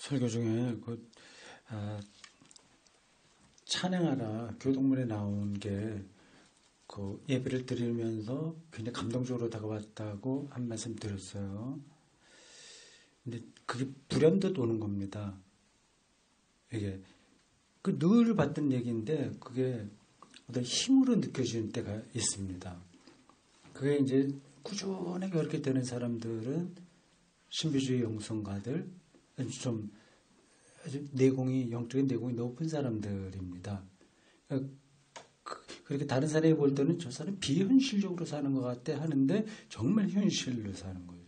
설교 중에 찬양하라 교동문에 나온 게 예배를 드리면서 굉장히 감동적으로 다가왔다고 한 말씀 드렸어요. 근데 그게 불현듯 오는 겁니다. 이게 늘 봤던 얘기인데 그게 어떤 힘으로 느껴지는 때가 있습니다. 그게 이제 꾸준하게 그렇게 되는 사람들은 신비주의 영성가들, 좀 아주 영적인 내공이 높은 사람들입니다. 그렇게 다른 사람이 볼 때는 저 사람 비현실적으로 사는 것 같아 하는데 정말 현실로 사는 거죠.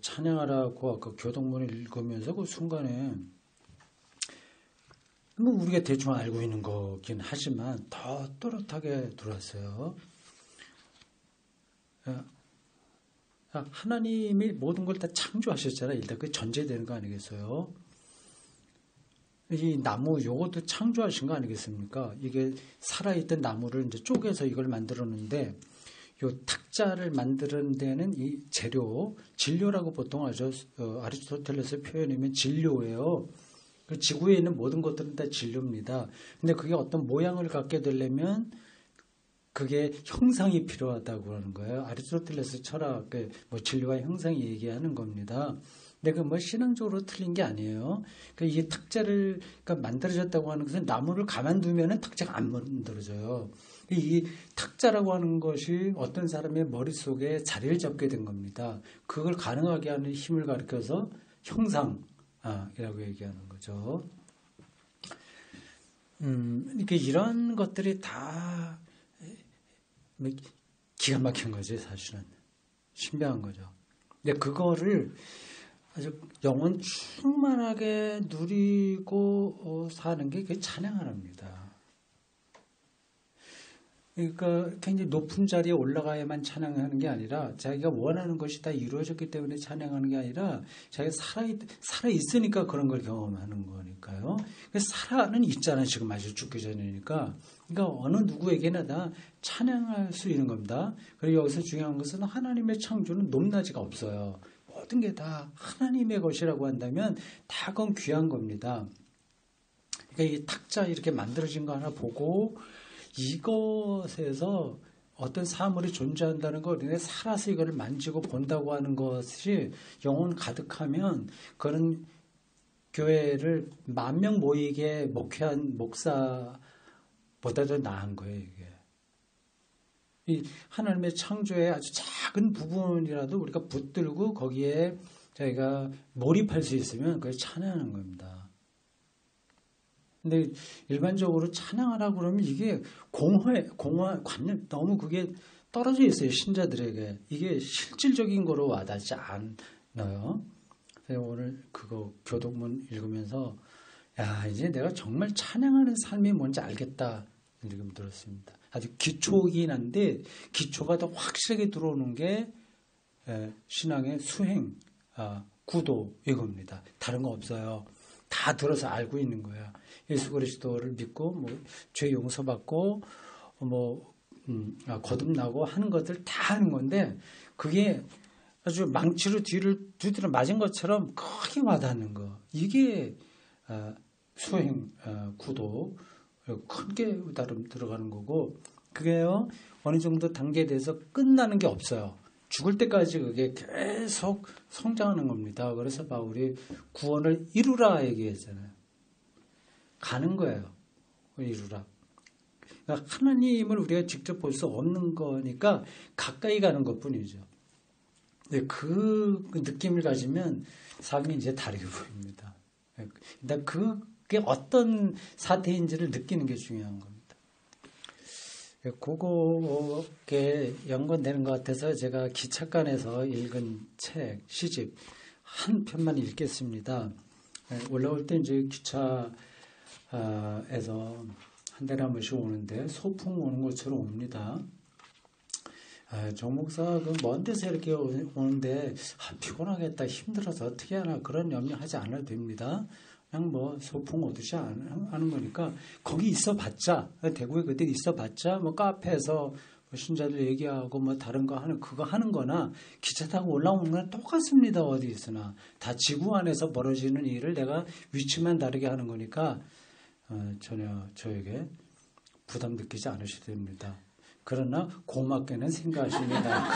찬양하라고 아까 교동문을 읽으면서 그 순간에 우리가 대충 알고 있는 거긴 하지만 더 또렷하게 들어왔어요. 하나님이 모든 걸 다 창조하셨잖아요. 일단 그게 전제되는 거 아니겠어요? 이 나무 요것도 창조하신 거 아니겠습니까? 이게 살아있던 나무를 이제 쪼개서 이걸 만들었는데 요 탁자를 만드는 데는 이 재료, 진료라고 보통 하죠. 아리스토텔레스의 표현이면 진료예요. 그 지구에 있는 모든 것들은 다 진료입니다. 근데 그게 어떤 모양을 갖게 되려면 그게 형상이 필요하다고 하는 거예요. 아리스토텔레스 철학, 진료와 형상이 얘기하는 겁니다. 근데 신앙적으로 틀린 게 아니에요. 이 탁자를 만들어졌다고 하는 것은 나무를 가만두면은 탁자가 안 만들어져요. 이 탁자라고 하는 것이 어떤 사람의 머릿속에 자리를 잡게 된 겁니다. 그걸 가능하게 하는 힘을 가리켜서 형상이라고 얘기하는 거죠. 이런 것들이 다 기가 막힌 거지, 사실은. 신비한 거죠. 근데 그거를 아주 영혼 충만하게 누리고 사는 게 그게 찬양하랍니다. 그러니까 굉장히 높은 자리에 올라가야만 찬양하는 게 아니라 자기가 원하는 것이 다 이루어졌기 때문에 찬양하는 게 아니라 자기가 살아있으니까 그런 걸 경험하는 거니까요. 살아는 있잖아요. 지금 아직 죽기 전이니까. 그러니까 어느 누구에게나 다 찬양할 수 있는 겁니다. 그리고 여기서 중요한 것은 하나님의 창조는 높낮이가 없어요. 모든 게 다 하나님의 것이라고 한다면 다 그건 귀한 겁니다. 그러니까 이 탁자 이렇게 만들어진 거 하나 보고 이것에서 어떤 사물이 존재한다는 걸 우리가 살아서 이거를 만지고 본다고 하는 것이 영혼 가득하면 그런 교회를 10,000명 모이게 목회한 목사보다도 나은 거예요, 이게. 이 하나님의 창조의 아주 작은 부분이라도 우리가 붙들고 거기에 저희가 몰입할 수 있으면 그걸 찬양하는 겁니다. 근데 일반적으로 찬양하라고 그러면 이게 관념, 너무 그게 떨어져 있어요, 신자들에게. 이게 실질적인 거로 와닿지 않아요. 오늘 그거 교동문 읽으면서, 이제 내가 정말 찬양하는 삶이 뭔지 알겠다. 느낌 들었습니다. 아주 기초이긴 한데, 기초가 더 확실하게 들어오는 게, 신앙의 수행, 구도, 이겁니다. 다른 거 없어요. 다 들어서 알고 있는 거야. 예수 그리스도를 믿고 죄 용서받고 거듭나고 하는 것들 다 하는 건데 그게 아주 망치로 두드려 맞은 것처럼 크게 와닿는 거. 이게 수행 구도 크게 들어가는 거고 그게요 어느 정도 단계에 대해서 끝나는 게 없어요. 죽을 때까지 그게 계속 성장하는 겁니다. 그래서 바울이 구원을 이루라 얘기했잖아요. 가는 거예요. 이루라. 그러니까 하나님을 우리가 직접 볼 수 없는 거니까 가까이 가는 것뿐이죠. 근데 그 느낌을 가지면 삶이 이제 다르게 보입니다. 일단 그게 어떤 사태인지를 느끼는 게 중요한 겁니다. 그거에 연관되는 것 같아서 제가 기차간에서 읽은 책, 시집 한 편만 읽겠습니다. 올라올 때 이제 기차에서 한 달에 한 번씩 오는데 소풍 오는 것처럼 옵니다. 정 목사 먼 데서 이렇게 오는데 피곤하겠다, 힘들어서 어떻게 하나 그런 염려하지 않아도 됩니다. 그냥 소풍 오듯이 하는 거니까 거기 있어봤자 대구에 그때 있어봤자 카페에서 신자들 얘기하고 뭐 다른 거 하는 그거 하는 거나 기차 타고 올라오는 거나 똑같습니다. 어디 있으나 다 지구 안에서 벌어지는 일을 내가 위치만 다르게 하는 거니까 전혀 저에게 부담 느끼지 않으셔도 됩니다. 그러나 고맙게는 생각하시는 게 나을 것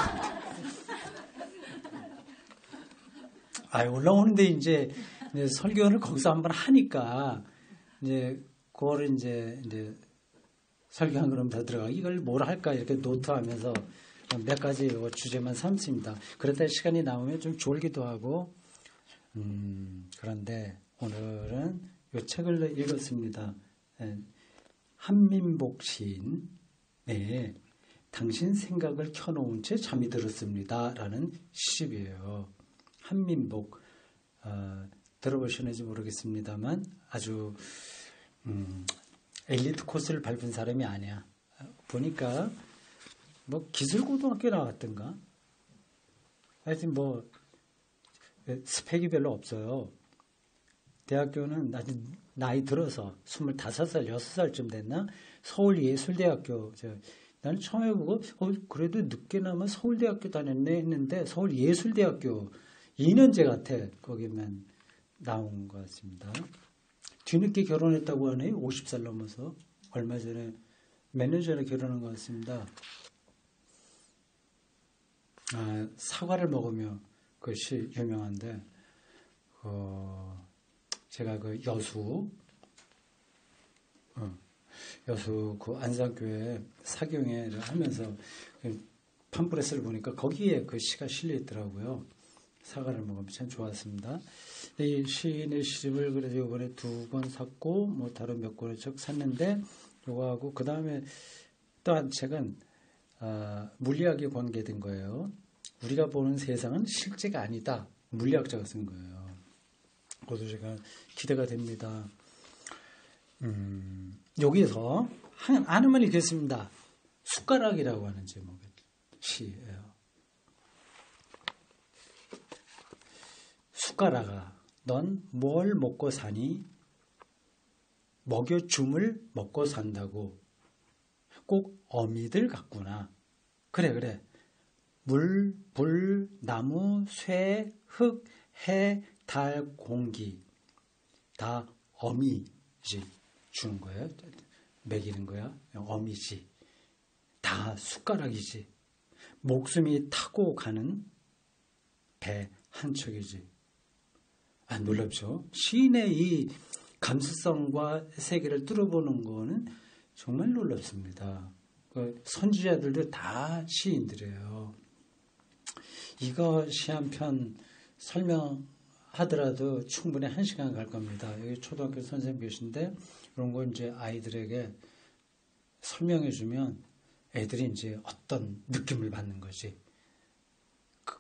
같아요. 올라오는데 이제 설교를 거기서 한번 하니까 이제 그거를 이제 설교한 그럼 다 들어가 이걸 뭘 할까 이렇게 노트하면서 몇 가지 주제만 삼습니다. 그러다 시간이 남으면 좀 졸기도 하고 그런데 오늘은 이 책을 읽었습니다. 한민복 시인 당신 생각을 켜놓은 채 잠이 들었습니다. 라는 시집이에요. 한민복 들어보셨는지 모르겠습니다만 아주 엘리트 코스를 밟은 사람이 아니야. 보니까 뭐 기술고등학교 나왔던가 하여튼 뭐 스펙이 별로 없어요. 대학교는 아주 나이 들어서 25살, 6살쯤 됐나? 서울예술대학교 나는 처음에 보고 그래도 늦게나마 서울대학교 다녔네 했는데 서울예술대학교 2년제 같아. 거기만 나온 것 같습니다. 뒤늦게 결혼했다고 하네요. 50살 넘어서. 얼마 전에 몇 년 전에 결혼한 것 같습니다. 사과를 먹으며 그것이 유명한데 제가 그 여수 그 안산교회 사경회를 하면서 팜프렛을 보니까 거기에 그 시가 실려 있더라고요. 사과를 먹으면 참 좋았습니다. 이 시인의 시집을 그래서 이번에 2권 샀고 뭐 다른 몇 권의 책 샀는데 요거하고 그 다음에 또 한 책은 물리학에 관계된 거예요. 우리가 보는 세상은 실제가 아니다. 물리학자가 쓴 거예요. 그것도 제가 기대가 됩니다. 여기서 하나만 읽겠습니다. 숟가락이라고 하는 제목의 시예요. 숟가락아, 넌 뭘 먹고 사니? 먹여줌을 먹고 산다고. 꼭 어미들 같구나. 그래. 물, 불, 나무, 쇠, 흙, 해, 달, 공기 다 어미지 주는 거예요. 먹이는 거야. 어미지. 다 숟가락이지. 목숨이 타고 가는 배 한 척이지. 놀랍죠? 시인의 이 감수성과 세계를 뚫어보는 거는 정말 놀랍습니다. 선지자들도 다 시인들이에요. 이것이 한편 설명하더라도 충분히 1시간 갈 겁니다. 여기 초등학교 선생님 계신데 이런 거 이제 아이들에게 설명해주면 애들이 이제 어떤 느낌을 받는 거지.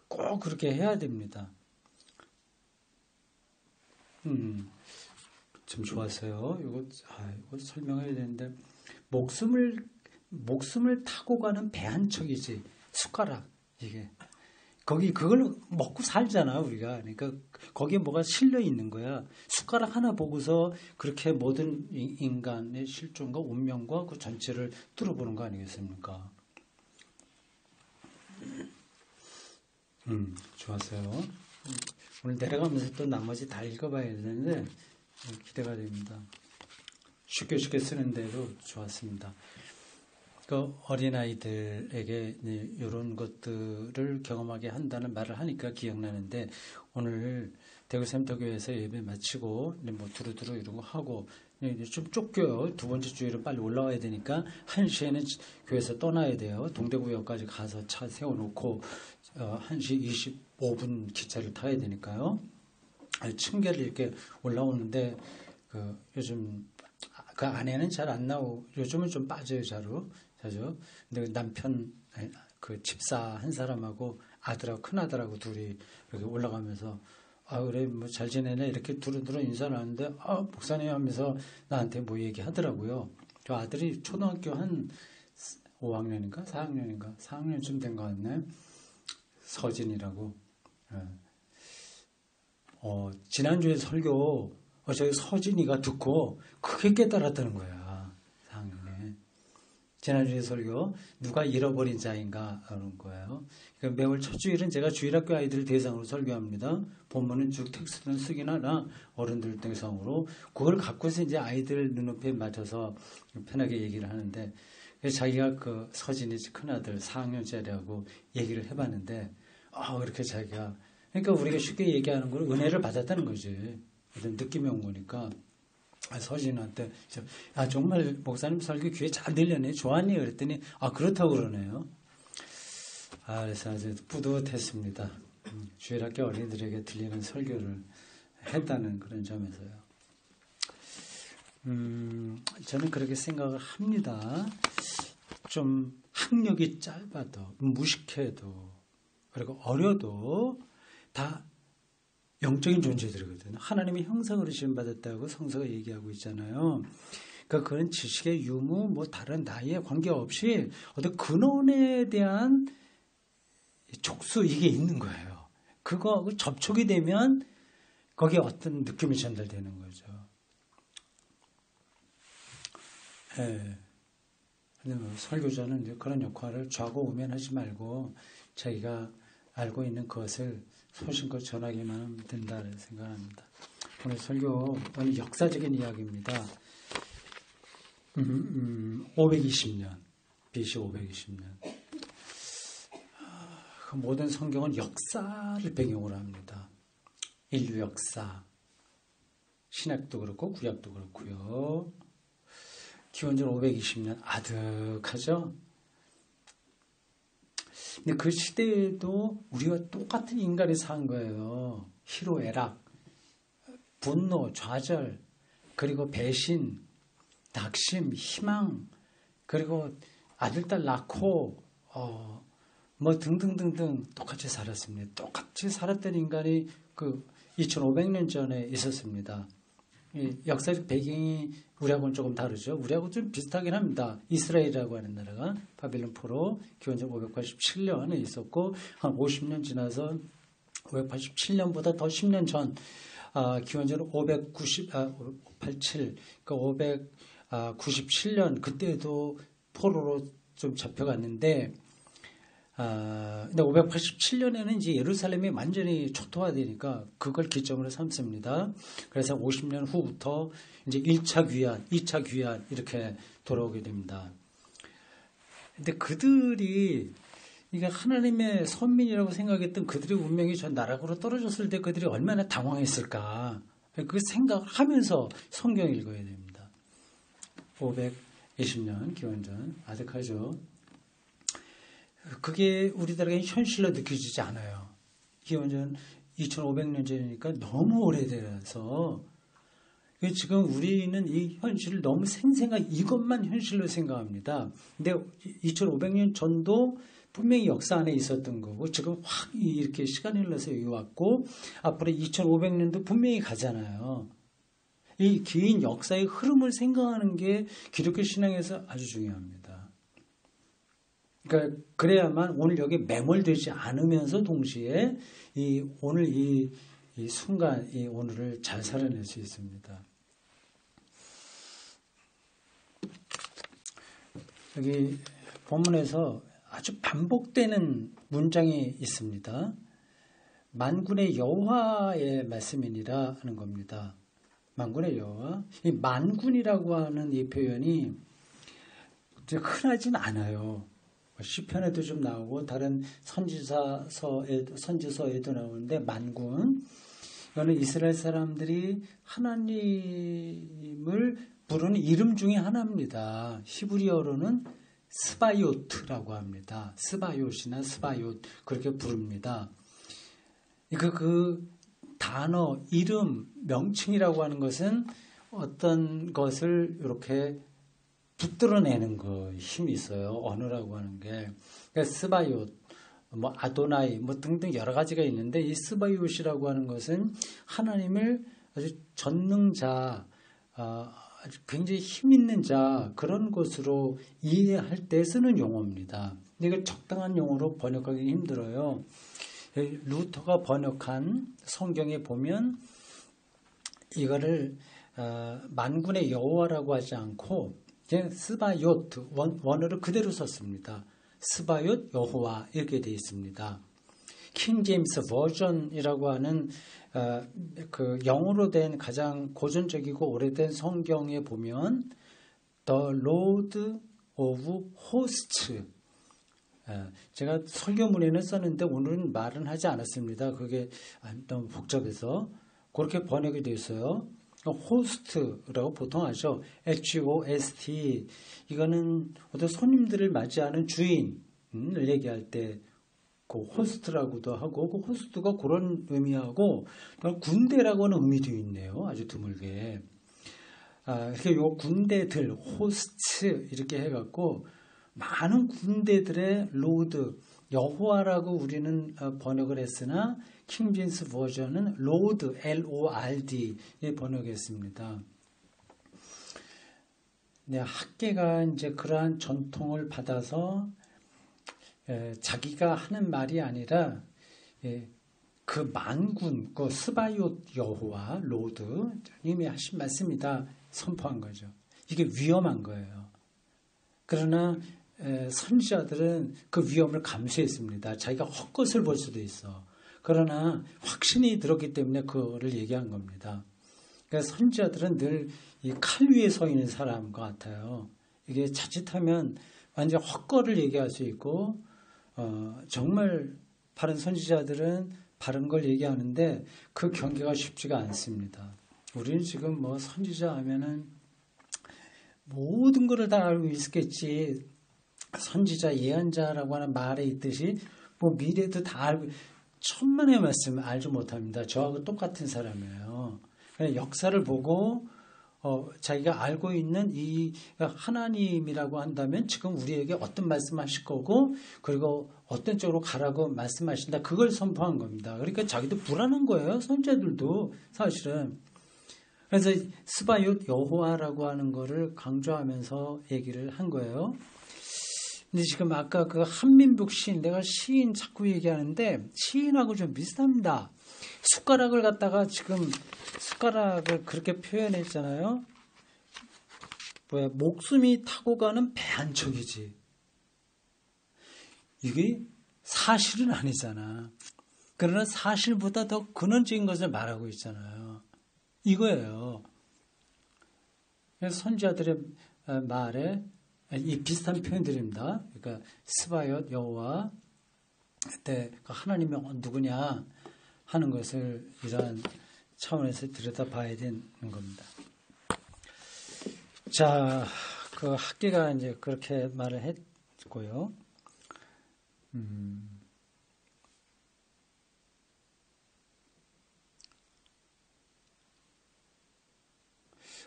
꼭 그렇게 해야 됩니다. 참 좋았어요. 이거 설명해야 되는데 목숨을 타고 가는 배 한 척이지. 숟가락 이게 그걸 먹고 살잖아 우리가. 그러니까 거기에 뭐가 실려 있는 거야. 숟가락 하나 보고서 그렇게 모든 인간의 실존과 운명과 그 전체를 뚫어보는 거 아니겠습니까? 좋았어요. 오늘 내려가면서 또 나머지 다 읽어봐야 되는데 기대가 됩니다. 쉽게 쓰는데도 좋았습니다. 그 어린아이들에게 이런 것들을 경험하게 한다는 말을 하니까 기억나는데 오늘 대구 샘터교회에서 예배 마치고 뭐 두루두루 이런 거 하고 좀 쫓겨요. 2번째 주일은 빨리 올라와야 되니까 1시에는 교회에서 떠나야 돼요. 동대구역까지 가서 차 세워놓고 1시 25분 기차를 타야 되니까요. 층계를 이렇게 올라오는데 요즘 그 안에는 잘 안 나오고 요즘은 좀 빠져요 자주. 근데 남편 그 집사 한 사람하고 아들하고 큰 아들하고 둘이 이렇게 올라가면서 그래 뭐 잘 지내네 이렇게 두루두루 인사를 하는데 목사님 하면서 나한테 뭐 얘기하더라고요. 저 아들이 초등학교 한 5학년인가 4학년쯤 된 것 같네. 서진이라고. 지난주에 설교 저희 서진이가 듣고 크게 깨달았다는 거야. 4학년에. 지난주에 설교 누가 잃어버린 자인가 하는 거예요. 그러니까 매월 첫 주일은 제가 주일학교 아이들 대상으로 설교합니다. 본문은 쭉 텍스트는 쓰긴 하나 어른들 대상으로 그걸 갖고서 이제 아이들 눈높이에 맞춰서 편하게 얘기를 하는데 자기가 그 서진이 큰아들 4학년짜리하고 얘기를 해봤는데 그렇게 자기가 그러니까 우리가 쉽게 얘기하는 걸 은혜를 받았다는 거지. 어떤 느낌이 온 거니까. 서진한테 정말 목사님 설교 귀에 잘 들렸네. 좋았니? 그랬더니 그렇다고 그러네요. 그래서 아주 뿌듯했습니다. 주일학교 어린이들에게 들리는 설교를 했다는 그런 점에서요. 저는 그렇게 생각을 합니다. 좀 학력이 짧아도 무식해도 그리고 어려도 다 영적인 존재들이거든요. 하나님의 형상으로 지음받았다고 성서가 얘기하고 있잖아요. 그러니까 그런 지식의 유무, 다른 나이에 관계없이 어떤 근원에 대한 촉수 이게 있는 거예요. 그거 접촉이 되면 거기에 어떤 느낌이 전달되는 거죠. 설교자는 그런 역할을 좌고우면하지 말고 자기가 알고 있는 것을 소신껏 전하기만 하면 된다 생각합니다. 오늘 설교는 역사적인 이야기입니다. 520년, BC 520년. 그 모든 성경은 역사를 배경으로 합니다. 인류 역사, 신약도 그렇고 구약도 그렇고요. 기원전 520년 아득하죠. 근데 그 시대에도 우리와 똑같은 인간이 산 거예요. 희로애락, 분노, 좌절, 그리고 배신, 낙심, 희망, 그리고 아들, 딸 낳고, 등등등등 똑같이 살았습니다. 똑같이 살았던 인간이 2500년 전에 있었습니다. 이 역사적 배경이 우리하고는 조금 다르죠. 우리하고 좀 비슷하긴 합니다. 이스라엘이라고 하는 나라가 바빌론 포로 기원전 587년에 있었고 한 50년 지나서 587년보다 더 10년 전 기원전 587 그러니까 597년 그때도 포로로 좀 잡혀갔는데 근데 587년에는 이제 예루살렘이 완전히 초토화되니까 그걸 기점으로 삼습니다. 그래서 50년 후부터 이제 1차 귀환, 2차 귀환 이렇게 돌아오게 됩니다. 근데 그들이 이게 하나님의 선민이라고 생각했던 그들의 운명이 저 나락으로 떨어졌을 때 그들이 얼마나 당황했을까. 그 생각을 하면서 성경 읽어야 됩니다. 520년 기원전 아득하죠. 그게 우리들에게 현실로 느껴지지 않아요. 기원전 2500년 전이니까 너무 오래돼서 지금 우리는 이 현실을 너무 생생하게 이것만 현실로 생각합니다. 근데 2500년 전도 분명히 역사 안에 있었던 거고 지금 확 이렇게 시간이 흘러서 여기 왔고 앞으로 2500년도 분명히 가잖아요. 이 긴 역사의 흐름을 생각하는 게 기독교 신앙에서 아주 중요합니다. 그러니까 그래야만 오늘 여기 매몰되지 않으면서 동시에 오늘 이 순간 이 오늘을 잘 살아낼 수 있습니다. 여기 본문에서 아주 반복되는 문장이 있습니다. 만군의 여호와의 말씀이니라 하는 겁니다. 만군의 여호와. 이 만군이라고 하는 이 표현이 흔하진 않아요. 시편에도 좀 나오고 다른 선지서에도 나오는데 만군. 이거는 이스라엘 사람들이 하나님을 부르는 이름 중에 하나입니다. 히브리어로는 스바요트라고 합니다. 스바요시나 스바요트 그렇게 부릅니다. 그 단어, 이름, 명칭이라고 하는 것은 어떤 것을 이렇게 붙들어내는 거 힘이 있어요. 언어라고 하는 게. 그러니까 스바요트, 아도나이, 등등 여러 가지가 있는데 이 스바요시라고 하는 것은 하나님을 아주 전능자, 아주 굉장히 힘 있는 자 그런 것으로 이해할 때 쓰는 용어입니다. 근데 이걸 적당한 용어로 번역하기 힘들어요. 루터가 번역한 성경에 보면 이거를 만군의 여호와라고 하지 않고 스바요트 원어를 그대로 썼습니다. 스바요트 여호와 이렇게 되어 있습니다. 킹 제임스 버전이라고 하는 그 영어로 된 가장 고전적이고 오래된 성경에 보면 The Lord of Hosts, 제가 설교문에는 썼는데 오늘은 말은 하지 않았습니다. 그게 너무 복잡해서 그렇게 번역이 되어 있어요. 호스트라고 보통 하죠. HOST. 이거는 어떤 손님들을 맞이하는 주인을 얘기할 때 그 호스트라고도 하고, 그 호스트가 그런 의미하고 군대라고 하는 의미도 있네요. 아주 드물게. 이렇게 요 군대들 호스트 이렇게 해갖고 많은 군대들의 로드 여호와라고 우리는 번역을 했으나 킹제임스 버전은 로드 LORD에 번역했습니다. 네, 학계가 이제 그러한 전통을 받아서 자기가 하는 말이 아니라 그 만군, 그 스바요트 여호와 로드 이미 하신 말씀이다 선포한 거죠. 이게 위험한 거예요. 그러나 선지자들은 그 위험을 감수했습니다. 자기가 헛것을 볼 수도 있어. 그러나 확신이 들었기 때문에 그거를 얘기한 겁니다. 그러니까 선지자들은 늘 이 칼 위에 서 있는 사람 같아요. 이게 자칫하면 완전 헛거를 얘기할 수 있고 정말 바른 선지자들은 바른 걸 얘기하는데 그 경계가 쉽지가 않습니다. 우리는 지금 뭐 선지자 하면은 모든 것을 다 알고 있겠지. 선지자 예언자라고 하는 말에 있듯이 뭐 미래도 다 알고 천만의 말씀 알지 못합니다. 저하고 똑같은 사람이에요. 그냥 역사를 보고 자기가 알고 있는 이 하나님이라고 한다면 지금 우리에게 어떤 말씀하실 거고 그리고 어떤 쪽으로 가라고 말씀하신다. 그걸 선포한 겁니다. 그러니까 자기도 불안한 거예요. 선지자들도 사실은. 그래서 스바옅 여호와라고 하는 거를 강조하면서 얘기를 한 거예요. 근데 지금 아까 그 한민북 시인, 내가 시인 자꾸 얘기하는데 시인하고 좀 비슷합니다. 숟가락을 갖다가 지금 숟가락을 그렇게 표현했잖아요. 목숨이 타고 가는 배 한 척이지. 이게 사실은 아니잖아. 그러나 사실보다 더 근원적인 것을 말하고 있잖아요. 이거예요. 그래서 선지자들의 말에 이 비슷한 표현들입니다. 그러니까 스바옅 여호와 그때 하나님이 누구냐 하는 것을 이러한 차원에서 들여다봐야 되는 겁니다. 자, 그 학계가 이제 그렇게 말을 했고요.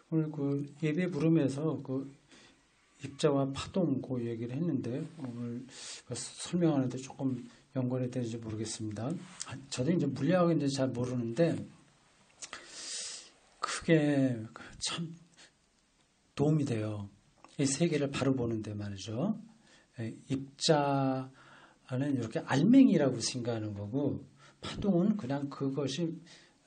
오늘 그 예배 부름에서 그 입자와 파동 그 얘기를 했는데 오늘 설명하는데 조금 연관이 되는지 모르겠습니다. 저도 이제 물리학은 이제 잘 모르는데 크게 참 도움이 돼요. 이 세계를 바로 보는데 말이죠. 입자는 이렇게 알맹이라고 생각하는 거고 파동은 그냥 그것이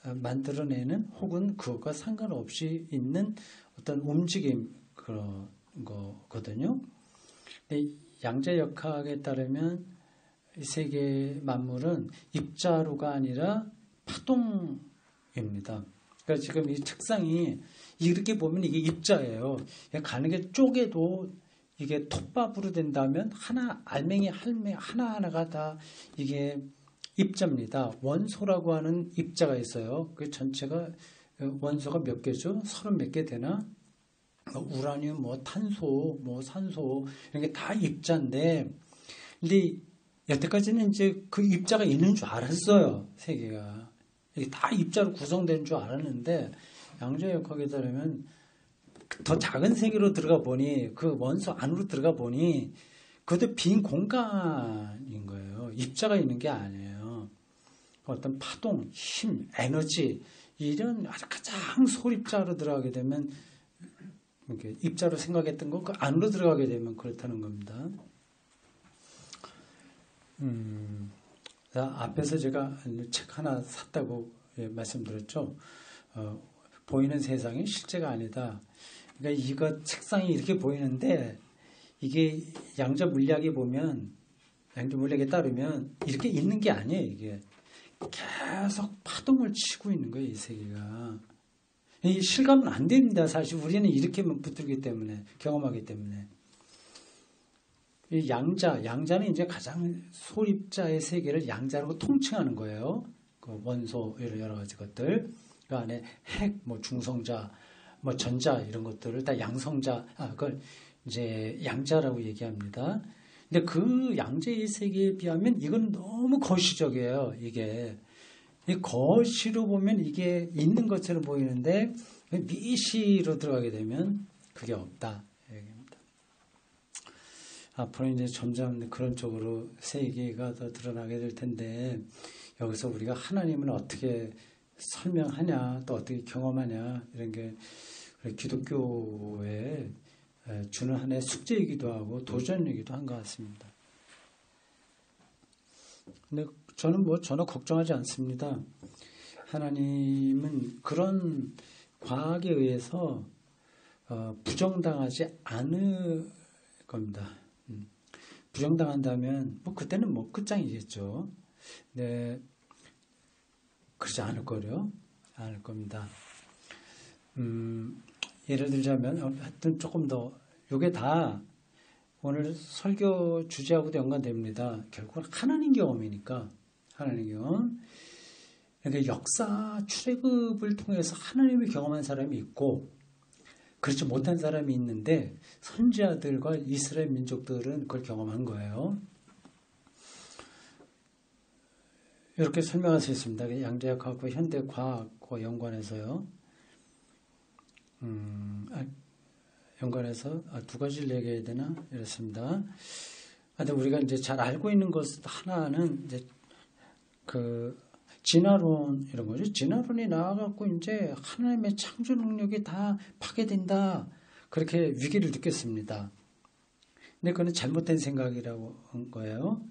만들어내는 혹은 그것과 상관없이 있는 어떤 움직임 그런 거거든요. 양자역학에 따르면 이 세계 만물은 입자로가 아니라 파동입니다. 그러니까 지금 이 책상이 이렇게 보면 이게 입자예요. 가는 게 쪼개도 이게 톱밥으로 된다면 알맹이 하나하나가 다 이게 입자입니다. 원소라고 하는 입자가 있어요. 그 전체가 원소가 몇 개죠? 30몇 개 되나? 우라늄, 탄소, 산소 이런 게 다 입자인데, 근데 여태까지는 이제 그 입자가 있는 줄 알았어요. 세계가 이게 다 입자로 구성된 줄 알았는데 양자역학에 따르면 더 작은 세계로 들어가 보니 그 원소 안으로 들어가 보니 그것도 빈 공간인 거예요. 입자가 있는 게 아니에요. 어떤 파동, 힘, 에너지 이런 아주 가장 소입자로 들어가게 되면 이렇게 입자로 생각했던 거 그 안으로 들어가게 되면 그렇다는 겁니다. 앞에서 제가 책 하나 샀다고 말씀드렸죠. 보이는 세상이 실제가 아니다. 그러니까 이거 책상이 이렇게 보이는데 이게 양자 물리학에 보면 양자 물리학에 따르면 이렇게 있는 게 아니에요. 이게 계속 파동을 치고 있는 거예요. 이 세계가. 이 실감은 안 됩니다. 사실 우리는 이렇게만 붙들기 때문에 경험하기 때문에. 이 양자는 이제 가장 소립자의 세계를 양자라고 통칭하는 거예요. 그 원소 여러 가지 것들. 그 안에 핵, 뭐 중성자, 뭐 전자 이런 것들을 다 양성자, 그걸 이제 양자라고 얘기합니다. 근데 그 양자의 세계에 비하면 이건 너무 거시적이에요. 이게 이 거시로 보면 이게 있는 것처럼 보이는데 미시로 들어가게 되면 그게 없다. 얘기입니다. 앞으로 이제 점점 그런 쪽으로 세계가 더 드러나게 될 텐데 여기서 우리가 하나님을 어떻게 설명하냐, 또 어떻게 경험하냐 이런 게 우리 기독교에 주는 하나의 숙제이기도 하고 도전이기도 한 것 같습니다. 근데 저는 전혀 걱정하지 않습니다. 하나님은 그런 과학에 의해서 부정당하지 않을 겁니다. 부정당한다면 그때는 끝장이겠죠. 네, 그러지 않을 거요. 않을 겁니다. 예를 들자면 하여튼 조금 더 이게 다 오늘 설교 주제하고도 연관됩니다. 결국은 하나님 경험이니까 하나님 경험. 그러니까 역사 출애굽을 통해서 하나님을 경험한 사람이 있고 그렇지 못한 사람이 있는데 선지자들과 이스라엘 민족들은 그걸 경험한 거예요. 이렇게 설명할 수 있습니다. 양자역학과 현대과학과 연관해서요. 연관해서 두 가지를 얘기해야 되나? 이렇습니다. 근데 우리가 이제 잘 알고 있는 것 하나는 이제 그 진화론 이런 거죠. 진화론이 나와갖고 이제 하나님의 창조 능력이 다 파괴된다. 그렇게 위기를 느꼈습니다. 근데 그건 잘못된 생각이라고 한 거예요.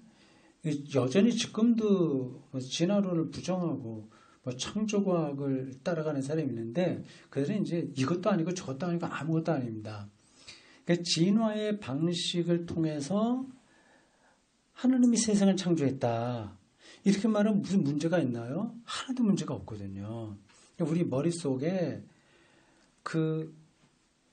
여전히 지금도 진화론을 부정하고 창조과학을 따라가는 사람이 있는데 그들은 이제 이것도 아니고 저것도 아니고 아무것도 아닙니다. 그러니까 진화의 방식을 통해서 하나님이 세상을 창조했다. 이렇게 말하면 무슨 문제가 있나요? 하나도 문제가 없거든요. 우리 머릿속에 그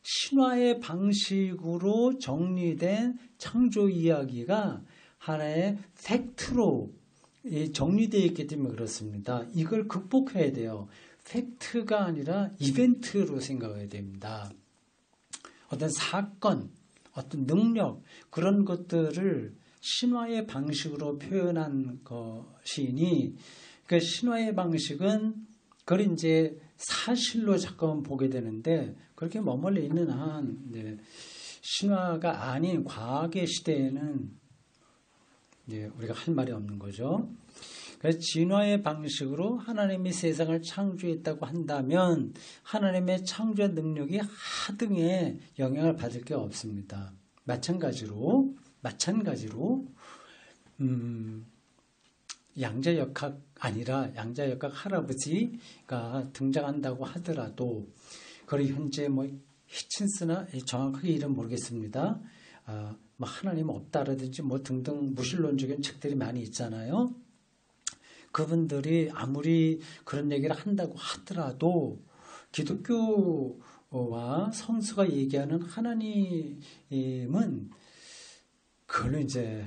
신화의 방식으로 정리된 창조 이야기가 하나의 팩트로 정리되어 있기 때문에 그렇습니다. 이걸 극복해야 돼요. 팩트가 아니라 이벤트로 생각해야 됩니다. 어떤 사건, 어떤 능력 그런 것들을 신화의 방식으로 표현한 것이니 그 신화의 방식은 그걸 이제 사실로 잠깐 보게 되는데 그렇게 머물러 있는 한 신화가 아닌 과학의 시대에는 우리가 할 말이 없는 거죠. 그래서 진화의 방식으로 하나님이 세상을 창조했다고 한다면 하나님의 창조 능력이 하등에 영향을 받을 게 없습니다. 마찬가지로 양자역학 아니라 양자역학 할아버지가 등장한다고 하더라도 그리고 현재 히친스나 정확하게 이름 모르겠습니다. 하나님은 없다라든지 등등 무신론적인 책들이 많이 있잖아요. 그분들이 아무리 그런 얘기를 한다고 하더라도 기독교와 성서가 얘기하는 하나님은 그걸 이제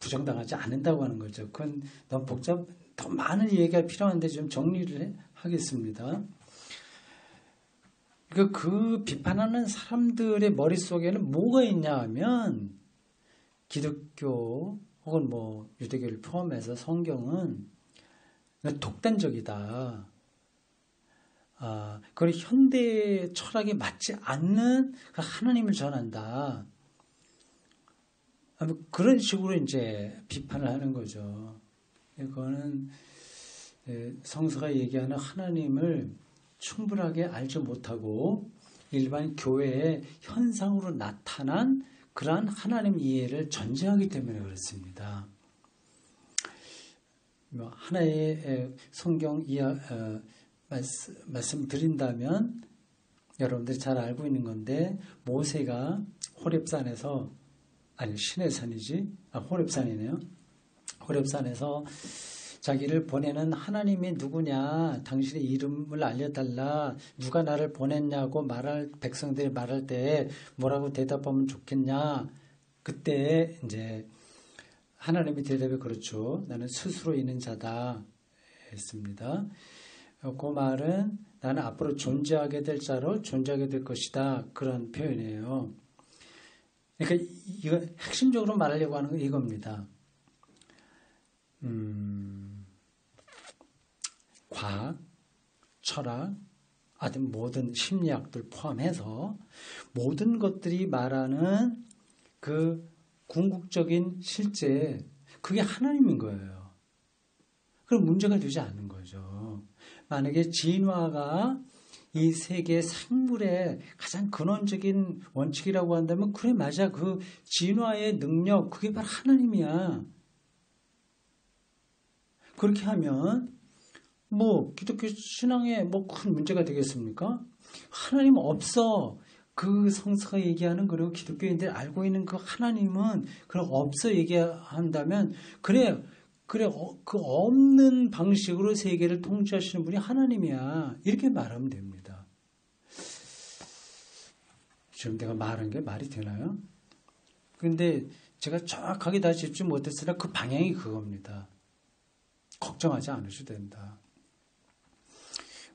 부정당하지 않는다고 하는 거죠. 그건 너무 더 많은 얘기가 필요한데 좀 정리를 하겠습니다. 그 비판하는 사람들의 머릿속에는 뭐가 있냐 하면 기독교 혹은 유대교를 포함해서 성경은 독단적이다. 그리고 현대 철학에 맞지 않는 하나님을 전한다. 그런 식으로 이제 비판을 하는 거죠. 이거는 성서가 얘기하는 하나님을 충분하게 알지 못하고 일반 교회의 현상으로 나타난 그러한 하나님 이해를 전제하기 때문에 그렇습니다. 하나의 성경 말씀 드린다면 여러분들이 잘 알고 있는 건데 모세가 호렙산에서 아니 시내산이지 호렙산이네요. 호렙산에서 자기를 보내는 하나님이 누구냐 당신의 이름을 알려달라 누가 나를 보냈냐고 백성들이 말할 때 뭐라고 대답하면 좋겠냐 그때 이제 하나님의 대답이 그렇죠. 나는 스스로 있는 자다 했습니다. 그 말은 나는 앞으로 존재하게 될 자로 존재하게 될 것이다. 그런 표현이에요. 그러니까 이거 핵심적으로 말하려고 하는 건 이겁니다. 과학, 철학, 아든 모든 심리학들 포함해서 모든 것들이 말하는 그 궁극적인 실제 그게 하나님인 거예요. 그럼 문제가 되지 않는 거죠. 만약에 진화가 이 세계 생물의 가장 근원적인 원칙이라고 한다면 그래 맞아. 그 진화의 능력 그게 바로 하나님이야. 그렇게 하면 뭐 기독교 신앙에 뭐 큰 문제가 되겠습니까? 하나님 없어. 그 성서가 얘기하는 그리고 기독교인들이 알고 있는 그 하나님은 그럼 없어 얘기한다면 그래 그 없는 방식으로 세계를 통치하시는 분이 하나님이야. 이렇게 말하면 됩니다. 지금 내가 말한 게 말이 되나요? 근데 제가 정확하게 다 짚지 못했으나 그 방향이 그겁니다. 걱정하지 않으셔도 된다.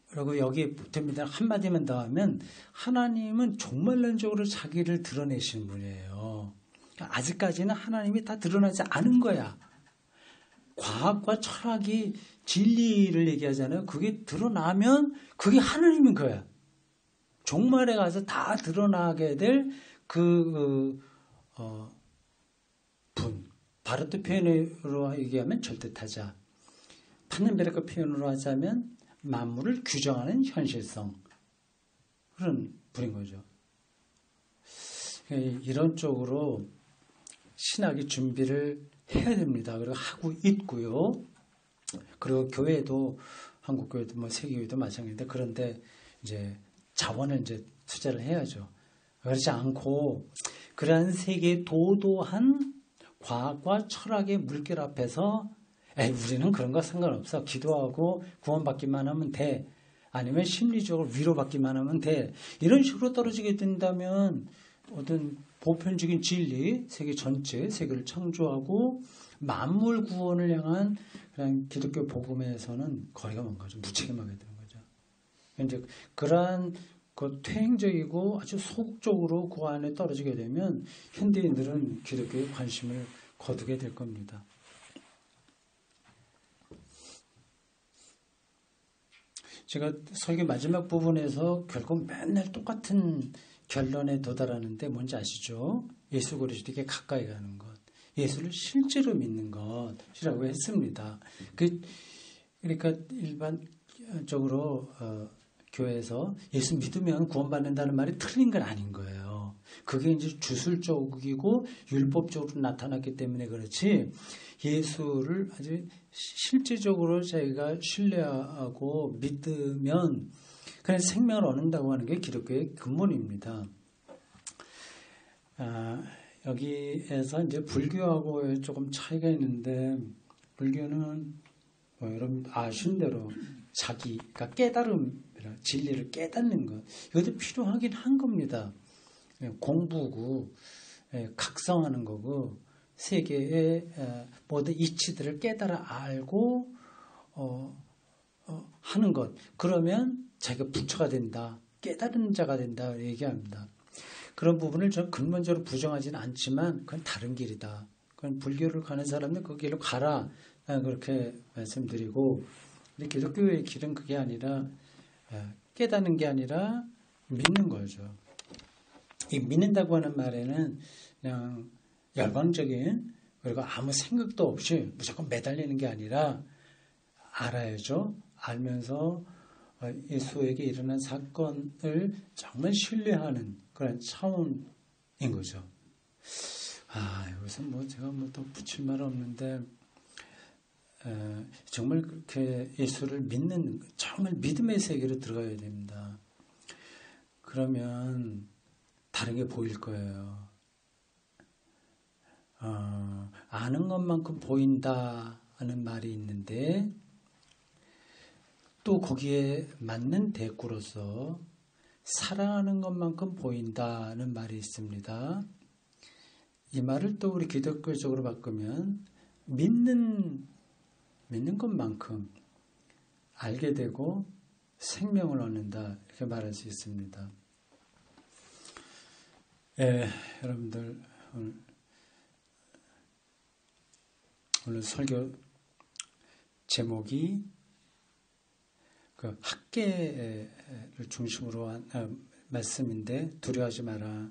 그리고 여기에 됩니다. 한마디만 더 하면 하나님은 종말론적으로 자기를 드러내시는 분이에요. 그러니까 아직까지는 하나님이 다 드러나지 않은 거야. 과학과 철학이 진리를 얘기하잖아요. 그게 드러나면 그게 하나님인 거야. 종말에 가서 다 드러나게 될 분. 바르트 표현으로 얘기하면 절대타자. 판넨베르크 표현으로 하자면 만물을 규정하는 현실성. 그런 분인 거죠. 이런 쪽으로 신학이 준비를 해야 됩니다. 그리고 하고 있고요. 그리고 교회도 한국 교회도 뭐 세계 교회도 마찬가지인데 그런데 이제 자원을 이제 투자를 해야죠. 그렇지 않고 그러한 세계의 도도한 과학과 철학의 물결 앞에서 우리는 그런 거 상관없어. 기도하고 구원받기만 하면 돼. 아니면 심리적으로 위로받기만 하면 돼. 이런 식으로 떨어지게 된다면 어떤 보편적인 진리, 세계 전체, 세계를 창조하고 만물 구원을 향한 그냥 기독교 복음에서는 거리가 먼 거죠. 무책임하게 되는 거죠. 이제 그러한 그 퇴행적이고 아주 소극적으로 그 안에 떨어지게 되면 현대인들은 기독교에 관심을 거두게 될 겁니다. 제가 설교 마지막 부분에서 결국 맨날 똑같은 결론에 도달하는데 뭔지 아시죠? 예수 그리스도에게 가까이 가는 것, 예수를 실제로 믿는 것이라고 했습니다. 그러니까 일반적으로 교회에서 예수 믿으면 구원받는다는 말이 틀린 건 아닌 거예요. 그게 이제 주술적이고 율법적으로 나타났기 때문에 그렇지 예수를 아주 실제적으로 자기가 신뢰하고 믿으면 그냥 생명을 얻는다고 하는 게 기독교의 근본입니다. 여기에서 이제 불교하고 조금 차이가 있는데 불교는 뭐 여러분 아시는 대로 자기가 깨달음, 진리를 깨닫는 것 이것도 필요하긴 한 겁니다. 공부고 각성하는 거고 세계의 모든 이치들을 깨달아 알고 하는 것. 그러면 자기가 부처가 된다. 깨달은 자가 된다. 얘기합니다. 그런 부분을 저는 근본적으로 부정하지는 않지만 그건 다른 길이다. 그건 불교를 가는 사람은 그 길로 가라. 그렇게 말씀드리고 우리 기독교의 길은 그게 아니라 깨닫는 게 아니라 믿는 거죠. 이 믿는다고 하는 말에는 그냥 열광적인 그리고 아무 생각도 없이 무조건 매달리는 게 아니라 알아야죠. 알면서 예수에게 일어난 사건을 정말 신뢰하는 그런 차원인 거죠. 여기서 뭐 제가 뭐 더 붙일 말 없는데 정말 그렇게 예수를 믿는 정말 믿음의 세계로 들어가야 됩니다. 그러면 다른 게 보일 거예요. 아는 것만큼 보인다 하는 말이 있는데 또 거기에 맞는 대꾸로서 사랑하는 것만큼 보인다는 말이 있습니다. 이 말을 또 우리 기독교적으로 바꾸면 믿는 것만큼 알게 되고 생명을 얻는다 이렇게 말할 수 있습니다. 여러분들 오늘 설교 제목이 그 학계를 중심으로 한 말씀인데 두려워하지 마라.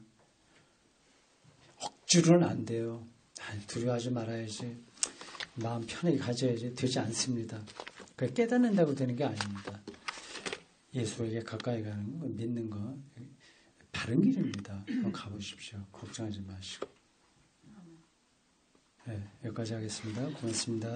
억지로는 안 돼요. 두려워하지 말아야지. 마음 편하게 가져야지. 되지 않습니다. 깨닫는다고 되는 게 아닙니다. 예수에게 가까이 가는 거, 믿는 거 바른 길입니다. 한번 가보십시오. 걱정하지 마시고. 여기까지 하겠습니다. 고맙습니다.